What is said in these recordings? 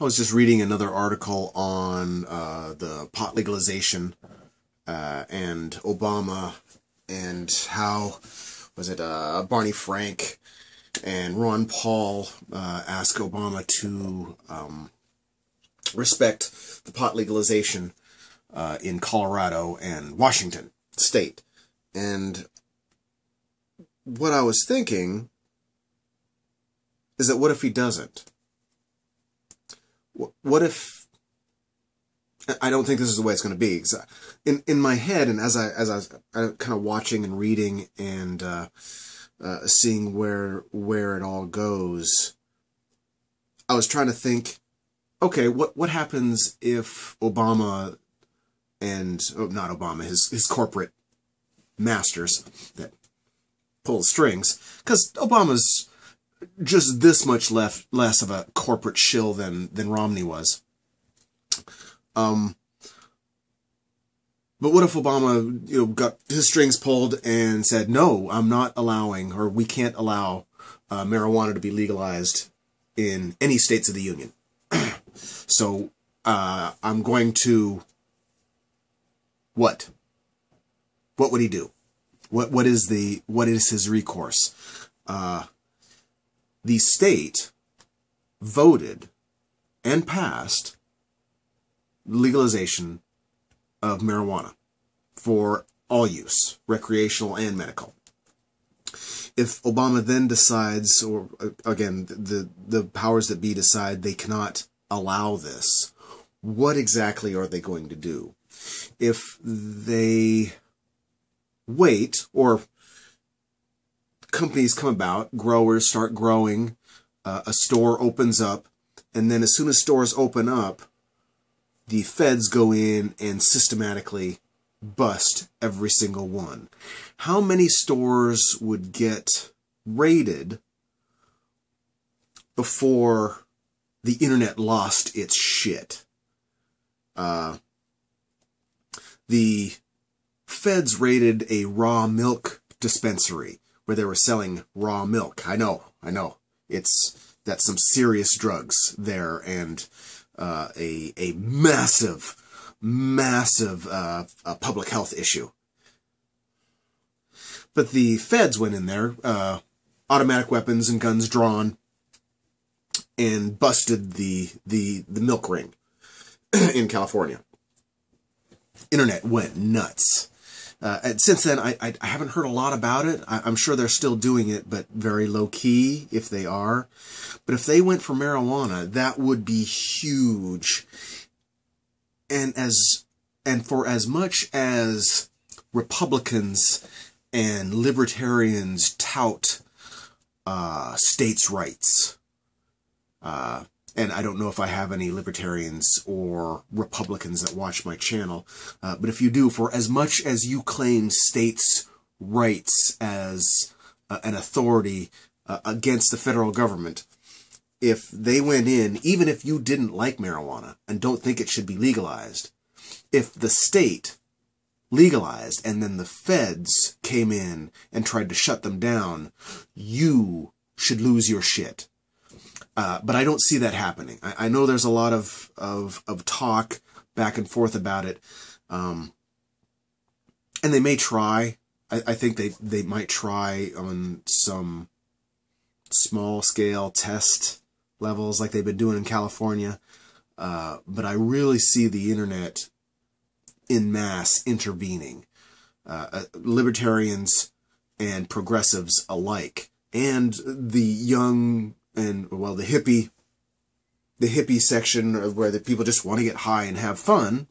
I was just reading another article on the pot legalization and Obama, and how was it Barney Frank and Ron Paul asked Obama to respect the pot legalization in Colorado and Washington state. And what I was thinking is that what if he doesn't? What if, I don't think this is the way it's going to be. In my head, and as I was kind of watching and reading and seeing where it all goes, I was trying to think, okay, what happens if Obama and, not Obama, his corporate masters that pull the strings, because Obama's just this much less of a corporate shill than Romney was. But what if Obama, got his strings pulled and said, no, I'm not allowing, or we can't allow marijuana to be legalized in any states of the union. So I'm going to, what? What would he do? What is his recourse? The state voted and passed legalization of marijuana for all use, recreational and medical. If Obama then decides, or again, the powers that be decide they cannot allow this, what exactly are they going to do? If they wait, or companies come about, growers start growing, a store opens up, and then as soon as stores open up, the feds go in and systematically bust every single one. How many stores would get raided before the internet lost its shit? The feds raided a raw milk dispensary where they were selling raw milk. I know. That's some serious drugs there, and a massive public health issue. But the feds went in there, automatic weapons and guns drawn, and busted the milk ring in California. Internet went nuts. And since then, I haven't heard a lot about it. I'm sure they're still doing it, but very low-key, if they are. But if they went for marijuana, that would be huge. And for as much as Republicans and libertarians tout states' rights, and I don't know if I have any libertarians or Republicans that watch my channel, but if you do, for as much as you claim states' rights as an authority against the federal government, if they went in, even if you didn't like marijuana and don't think it should be legalized, if the state legalized and then the feds came in and tried to shut them down, you should lose your shit. But I don't see that happening. I know there's a lot of talk back and forth about it. And they may try. I think they might try on some small scale test levels like they've been doing in California. But I really see the internet en masse intervening. Libertarians and progressives alike. And the young... and, well, the hippie section where the people just want to get high and have fun.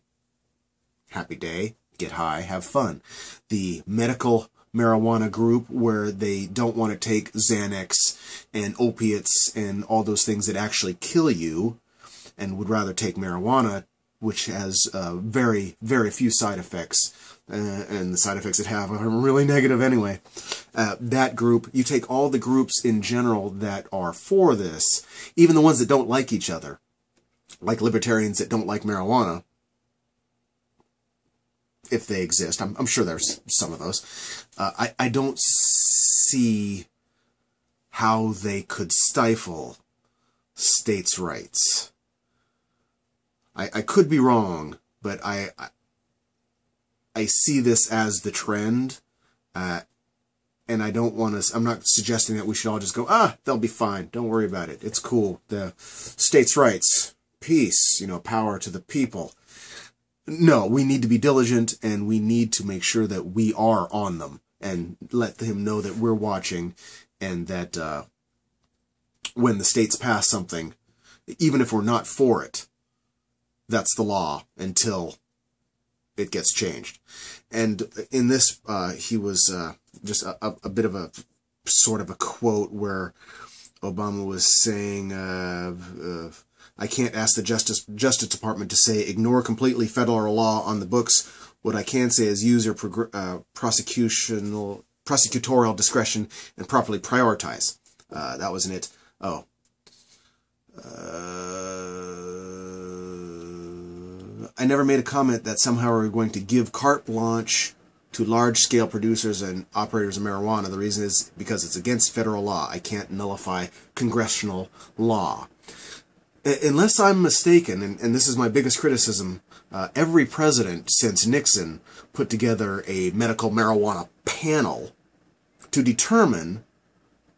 Happy day, get high, have fun. The medical marijuana group where they don't want to take Xanax and opiates and all those things that actually kill you, and would rather take marijuana, which has very, very few side effects. And the side effects it have are really negative anyway. That group, you take all the groups in general that are for this, even the ones that don't like each other, like libertarians that don't like marijuana, if they exist. I'm sure there's some of those. I don't see how they could stifle states' rights. I could be wrong, but I see this as the trend, and I don't want to, I'm not suggesting that we should all just go, they'll be fine, don't worry about it, it's cool, the states' rights, peace, power to the people. No, we need to be diligent, and we need to make sure that we are on them, and let him know that we're watching, and that when the states pass something, even if we're not for it, that's the law until it gets changed. And in this, he was just a bit of a sort of a quote where Obama was saying, I can't ask the Justice Department to say ignore completely federal law on the books. What I can say is use your prosecutorial discretion and properly prioritize. That wasn't it. Oh. I never made a comment that somehow we're going to give carte blanche to large-scale producers and operators of marijuana. The reason is because it's against federal law. I can't nullify congressional law. Unless I'm mistaken, and this is my biggest criticism, every president since Nixon put together a medical marijuana panel to determine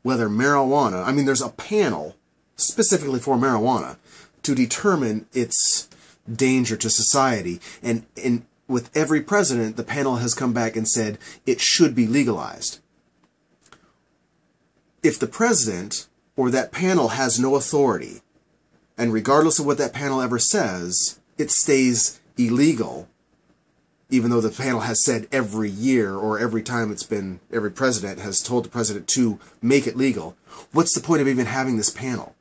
whether marijuana, I mean, there's a panel specifically for marijuana to determine its danger to society. And with every president, the panel has come back and said it should be legalized. If the president or that panel has no authority, and regardless of what that panel ever says, it stays illegal, even though the panel has said every year or every time it's been, every president has told the president to make it legal, what's the point of even having this panel?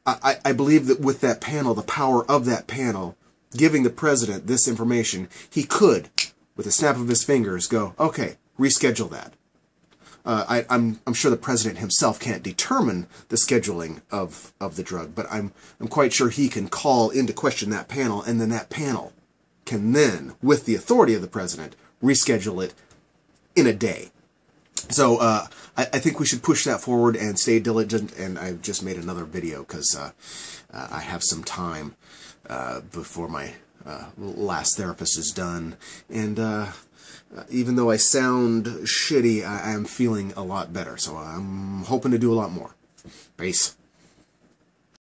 I believe that with that panel, the power of that panel, giving the president this information, he could, with a snap of his fingers, go, okay, reschedule that. I'm sure the president himself can't determine the scheduling of the drug, but I'm quite sure he can call into question that panel, and then that panel can then, with the authority of the president, reschedule it in a day. So I think we should push that forward and stay diligent, and I've just made another video because I have some time before my last therapist is done, and even though I sound shitty, I am feeling a lot better, so I'm hoping to do a lot more. Peace.